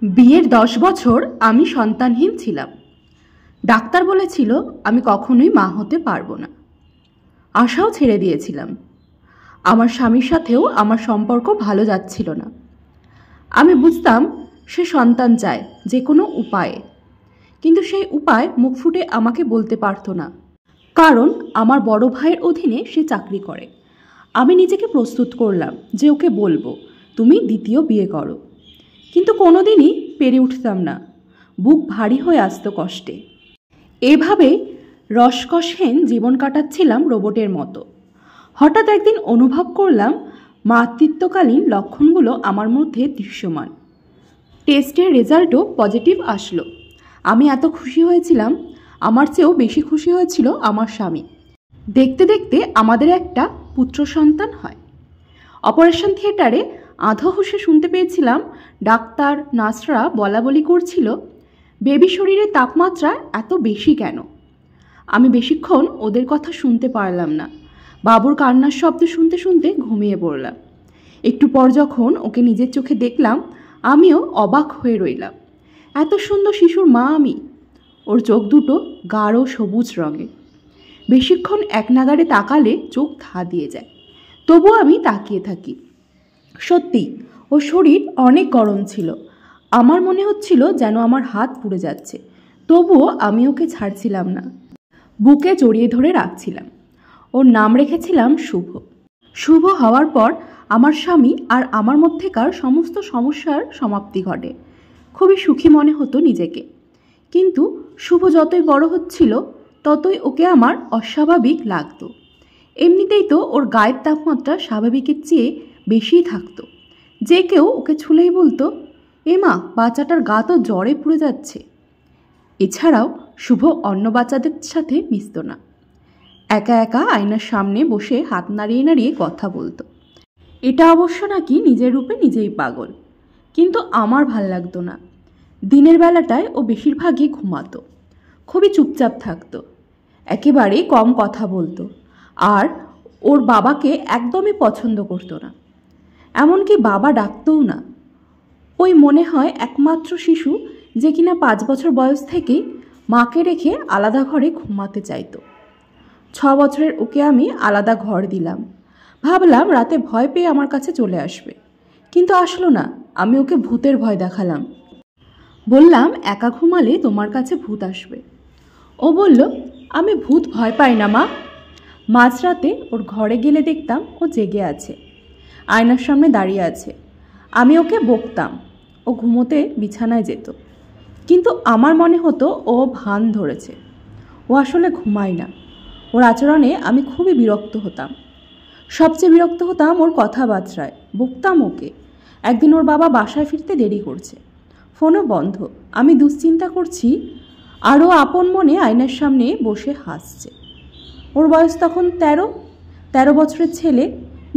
বিয়ের 10 বছর আমি সন্তানহীন ছিলাম। ডাক্তার বলেছিল আমি কখনোই মা হতে পারবো না। আশাও ছেড়ে দিয়েছিলাম। আমার স্বামীর সাথেও আমার সম্পর্ক ভালো যাচ্ছিল না। আমি বুঝতাম সে সন্তান চায় যে কোনো উপায়ে, কিন্তু সেই উপায় মুখ ফুটে আমাকে বলতে পারতো না, কারণ আমার বড় ভাইয়ের অধীনে সে চাকরি করে। আমি নিজেকে প্রস্তুত করলাম যে ওকে বলবো তুমি দ্বিতীয় বিয়ে করো, কিন্তু কোনোদিনই পেরে উঠতাম না। বুক ভারী হয়ে আসতো কষ্টে। এভাবে রসকসহীন জীবন কাটাচ্ছিলাম রোবটের মতো। হঠাৎ একদিন অনুভব করলাম মাতৃত্বকালীন লক্ষণগুলো আমার মধ্যে দৃশ্যমান। টেস্টের রেজাল্টও পজিটিভ আসলো। আমি এত খুশি হয়েছিলাম, আমার চেয়েও বেশি খুশি হয়েছিল আমার স্বামী। দেখতে দেখতে আমাদের একটা পুত্র সন্তান হয়। অপারেশন থিয়েটারে আধো হুঁশে শুনতে পেয়েছিলাম ডাক্তার নার্সরা বলাবলি করছিল, বেবি শরীরের তাপমাত্রা এত বেশি কেন। আমি বেশিক্ষণ ওদের কথা শুনতে পারলাম না। বাবুর কান্নার শব্দ শুনতে শুনতে ঘুমিয়ে পড়লাম। একটু পর যখন ওকে নিজের চোখে দেখলাম, আমিও অবাক হয়ে রইলাম। এত সুন্দর শিশুর মা আমি। ওর চোখ দুটো গাঢ় সবুজ রঙের। বেশিক্ষণ এক নাগাড়ে তাকালে চোখ ধা দিয়ে যায়, তবুও আমি তাকিয়ে থাকি। সত্যি ওর শরীর অনেক গরম ছিল। আমার মনে হচ্ছিল যেন আমার হাত পুড়ে যাচ্ছে, তবুও আমি ওকে ছাড়ছিলাম না। বুকে জড়িয়ে ধরে রাখছিলাম। ওর নাম রেখেছিলাম শুভ। শুভ হওয়ার পর আমার স্বামী আর আমার মধ্যেকার সমস্ত সমস্যার সমাপ্তি ঘটে। খুবই সুখী মনে হতো নিজেকে। কিন্তু শুভ যতই বড় হচ্ছিল ততই ওকে আমার অস্বাভাবিক লাগতো। এমনিতেই তো ওর গায়ের তাপমাত্রা স্বাভাবিকের চেয়ে বেশিই থাকতো। যে কেউ ওকে ছুলেই বলতো, এমা বাচ্চাটার গা তো জ্বরে পুড়ে যাচ্ছে। এছাড়াও শুভ অন্য বাচ্চাদের সাথে মিশত না। একা একা আয়নার সামনে বসে হাত নাড়িয়ে নাড়িয়ে কথা বলতো। এটা অবশ্য নাকি নিজের রূপে নিজেই পাগল, কিন্তু আমার ভাল লাগতো না। দিনের বেলাটায় ও বেশিরভাগই ঘুমাতো, খুবই চুপচাপ থাকতো, একেবারে কম কথা বলতো, আর ওর বাবাকে একদমই পছন্দ করতো না। এমনকি বাবা ডাকতও না। ওই মনে হয় একমাত্র শিশু যে কিনা 5 বছর বয়স থেকেই মাকে রেখে আলাদা ঘরে ঘুমাতে চাইতো। 6 বছরের ওকে আমি আলাদা ঘর দিলাম। ভাবলাম রাতে ভয় পেয়ে আমার কাছে চলে আসবে, কিন্তু আসলো না। আমি ওকে ভূতের ভয় দেখালাম। বললাম একা ঘুমালে তোমার কাছে ভূত আসবে। ও বলল, আমি ভূত ভয় পাই না মা। মাঝরাতে ওর ঘরে গেলে দেখতাম ও জেগে আছে, আয়নার সামনে দাঁড়িয়ে আছে। আমি ওকে বকতাম, ও ঘুমোতে বিছানায় যেত, কিন্তু আমার মনে হতো ও ভান ধরেছে। ও আসলে ঘুমায় না। ওর আচরণে আমি খুবই বিরক্ত হতাম। সবচেয়ে বিরক্ত হতাম ওর কথাবার্তায়। বকতাম ওকে। একদিন ওর বাবা বাসায় ফিরতে দেরি করছে, ফোনও বন্ধ। আমি দুশ্চিন্তা করছি, আরও আপন মনে আয়নার সামনে বসে হাসছে। ওর বয়স তখন 13 বছরের ছেলে,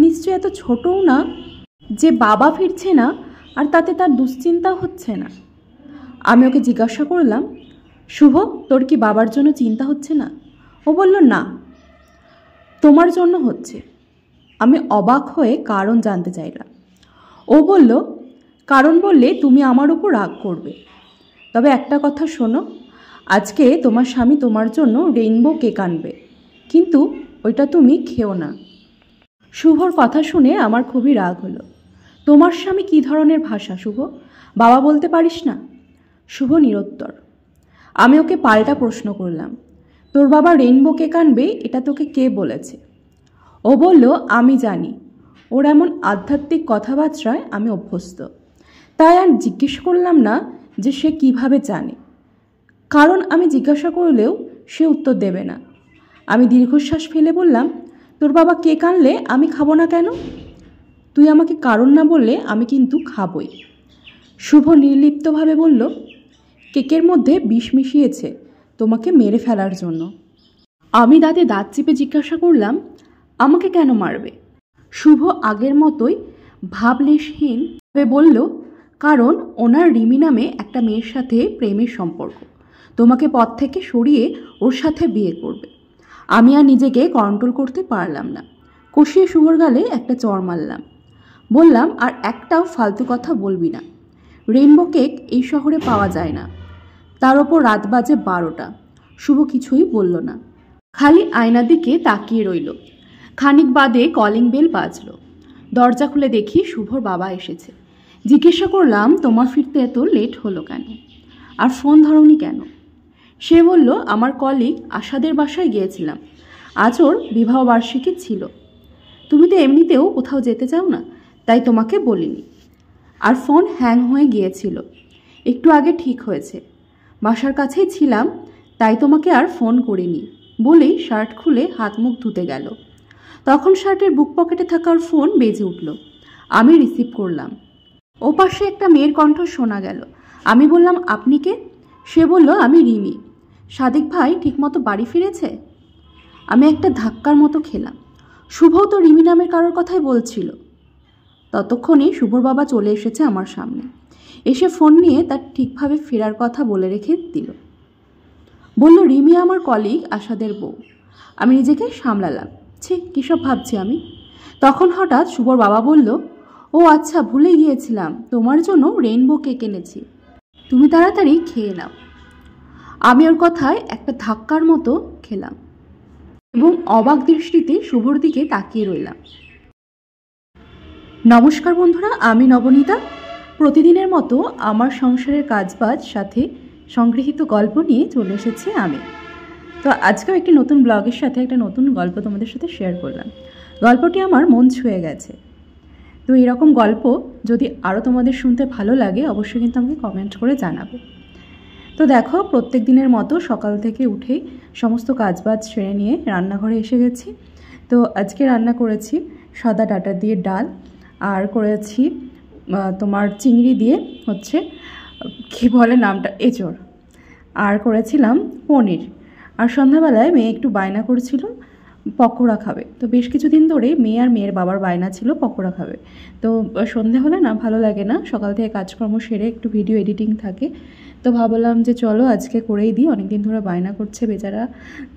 নিশ্চয়ই এত ছোটও না যে বাবা ফিরছে না আর তাতে তার দুশ্চিন্তা হচ্ছে না। আমি ওকে জিজ্ঞাসা করলাম, শুভ তোর কি বাবার জন্য চিন্তা হচ্ছে না? ও বলল, না, তোমার জন্য হচ্ছে। আমি অবাক হয়ে কারণ জানতে চাইলাম। ও বলল, কারণ বললে তুমি আমার উপর রাগ করবে। তবে একটা কথা শোনো, আজকে তোমার স্বামী তোমার জন্য রেইনবো কেক আনবে, কিন্তু ওইটা তুমি খেও না। শুভর কথা শুনে আমার খুবই রাগ হলো। তোমার স্বামী কী ধরনের ভাষা শুভ? বাবা বলতে পারিস না? শুভ নিরুত্তর। আমি ওকে পাল্টা প্রশ্ন করলাম, তোর বাবা রেইনবো কেক আনবে এটা তোকে কে বলেছে? ও বলল, আমি জানি। ওর এমন আধ্যাত্মিক কথাবার্তায় আমি অভ্যস্ত। তাই আর জিজ্ঞেস করলাম না যে সে কিভাবে জানে, কারণ আমি জিজ্ঞাসা করলেও সে উত্তর দেবে না। আমি দীর্ঘশ্বাস ফেলে বললাম, তোর বাবা কেক আনলে আমি খাবো না কেন? তুই আমাকে কারণ না বললে আমি কিন্তু খাবই। শুভ নির্লিপ্তভাবে বলল, কেকের মধ্যে বিষ মিশিয়েছে তোমাকে মেরে ফেলার জন্য। আমি দাঁতে দাঁত চেপে জিজ্ঞাসা করলাম, আমাকে কেন মারবে? শুভ আগের মতোই ভাবলেশহীনভাবে বলল, কারণ ওনার রিমি নামে একটা মেয়ের সাথে প্রেমের সম্পর্ক, তোমাকে পথ থেকে সরিয়ে ওর সাথে বিয়ে করবে। আমি আর নিজেকে কন্ট্রোল করতে পারলাম না। কষিয়ে শুভর গালে একটা চড় মারলাম। বললাম, আর একটাও ফালতু কথা বলবি না। রেইনবো কেক এই শহরে পাওয়া যায় না। তার ওপর রাত বাজে 12টা। শুভ কিছুই বলল না, খালি আয়নার দিকে তাকিয়ে রইল। খানিক বাদে কলিং বেল বাজল। দরজা খুলে দেখি শুভর বাবা এসেছে। জিজ্ঞাসা করলাম, তোমার ফিরতে এত লেট হলো কেন, আর ফোন ধরোনি কেন? সে বলল, আমার কলিগ আশাদের বাসায় গিয়েছিলাম, আজ ওর বিবাহবার্ষিকী ছিল। তুমি তো এমনিতেও কোথাও যেতে চাও না, তাই তোমাকে বলিনি। আর ফোন হ্যাং হয়ে গিয়েছিল, একটু আগে ঠিক হয়েছে। বাসার কাছেই ছিলাম, তাই তোমাকে আর ফোন করিনি বলেই শার্ট খুলে হাত মুখ ধুতে গেল। তখন শার্টের বুক পকেটে থাকার ফোন বেজে উঠল। আমি রিসিভ করলাম। ওপাশে একটা মেয়ের কণ্ঠ শোনা গেল। আমি বললাম, আপনি কে? সে বলল, আমি রিমি। সাদিক ভাই ঠিকমতো বাড়ি ফিরেছে? আমি একটা ধাক্কার মতো খেলাম। শুভও তো রিমি নামের কারোর কথাই বলছিল। ততক্ষণে শুভর বাবা চলে এসেছে আমার সামনে। এসে ফোন নিয়ে তার ঠিকভাবে ফেরার কথা বলে রেখে দিল। বলল, রিমি আমার কলিগ আশাদের বউ। আমি নিজেকে সামলালাম। কী সব ভাবছি আমি। তখন হঠাৎ শুভর বাবা বলল, ও আচ্ছা, ভুলে গিয়েছিলাম, তোমার জন্য রেইনবো কেক এনেছি, তুমি তাড়াতাড়ি খেয়ে নাও। আমি ওর কথায় একটা ধাক্কার মতো খেলাম এবং অবাক দৃষ্টিতে শুভর দিকে তাকিয়ে রইলাম। নমস্কার বন্ধুরা, আমি নবনীতা। প্রতিদিনের মতো আমার সংসারের কাজবাজ সাথে সংগৃহীত গল্প নিয়ে চলে এসেছি আমি। তো আজকেও একটি নতুন ব্লগের সাথে একটা নতুন গল্প তোমাদের সাথে শেয়ার করলাম। গল্পটি আমার মন ছুঁয়ে গেছে। তো এরকম গল্প যদি আরও তোমাদের শুনতে ভালো লাগে, অবশ্যই কিন্তু আমাকে কমেন্ট করে জানাবে। তো দেখো, প্রত্যেক দিনের মতো সকাল থেকে উঠেই সমস্ত কাজবাজ সেরে নিয়ে রান্নাঘরে এসে গেছি। তো আজকে রান্না করেছি সাদা ডাঁটা দিয়ে ডাল, আর করেছি তোমার চিংড়ি দিয়ে হচ্ছে কী বলে নামটা, এঁচড়, আর করেছিলাম পনির। আর সন্ধ্যাবেলায় মেয়ে একটু বায়না করেছিল পকোড়া খাবে। তো বেশ কিছুদিন ধরে মেয়ে আর মেয়ের বাবার বায়না ছিল পকোড়া খাবে। তো সন্ধে হলে না ভালো লাগে না, সকাল থেকে কাজকর্ম সেরে একটু ভিডিও এডিটিং থাকে। তো ভাবলাম যে চলো আজকে করেই দিই, অনেকদিন ধরে বায়না করছে বেচারা।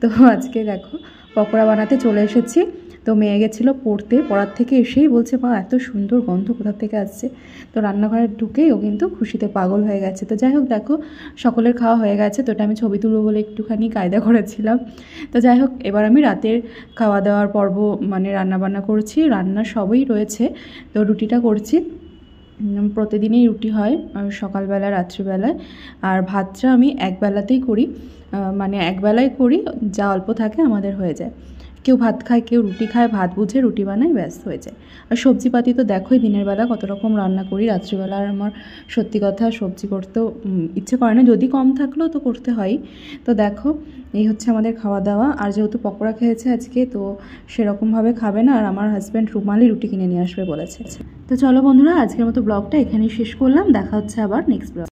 তো আজকে দেখো পকোড়া বানাতে চলে এসেছি। তো মেয়ে গেছিলো পড়তে, পড়ার থেকে এসেই বলছে, মা এত সুন্দর গন্ধ কোথা থেকে আসছে। তো রান্নাঘরে ঢুকেই ও কিন্তু খুশিতে পাগল হয়ে গেছে। তো যাই হোক, দেখো সকলের খাওয়া হয়ে গেছে। তো এটা আমি ছবি তুলবো বলে একটুখানি কায়দা করেছিলাম। তো যাই হোক, এবার আমি রাতের খাওয়া দাওয়ার পর্ব মানে রান্নাবান্না করছি। রান্না সবই রয়েছে। তো রুটিটা করছি। প্রতিদিনই রুটি হয় সকালবেলা রাত্রিবেলায়, আর ভাতটা আমি একবেলাতেই করি, মানে একবেলায় করি, যা অল্প থাকে আমাদের হয়ে যায়। কেউ ভাত খায়, কেউ রুটি খায়, ভাত বুঝে রুটি বানায়, ব্যাস হয়ে যায়। আর সবজিপাতি তো দেখোই দিনের বেলা কত রকম রান্না করি। রাত্রিবেলা আর আমার সত্যি কথা সবজি করতেও ইচ্ছে করে না, যদি কম থাকলেও তো করতে হয়। তো দেখো, এই হচ্ছে আমাদের খাওয়া দাওয়া। আর যেহেতু পকোড়া খেয়েছে আজকে, তো সেরকমভাবে খাবে না। আর আমার হাজব্যান্ড রুমালি রুটি কিনে নিয়ে আসবে বলেছে। তো চলো বন্ধুরা, আজকের মতো ব্লগটা এখানেই শেষ করলাম। দেখা হচ্ছে আবার নেক্সট ব্লগ।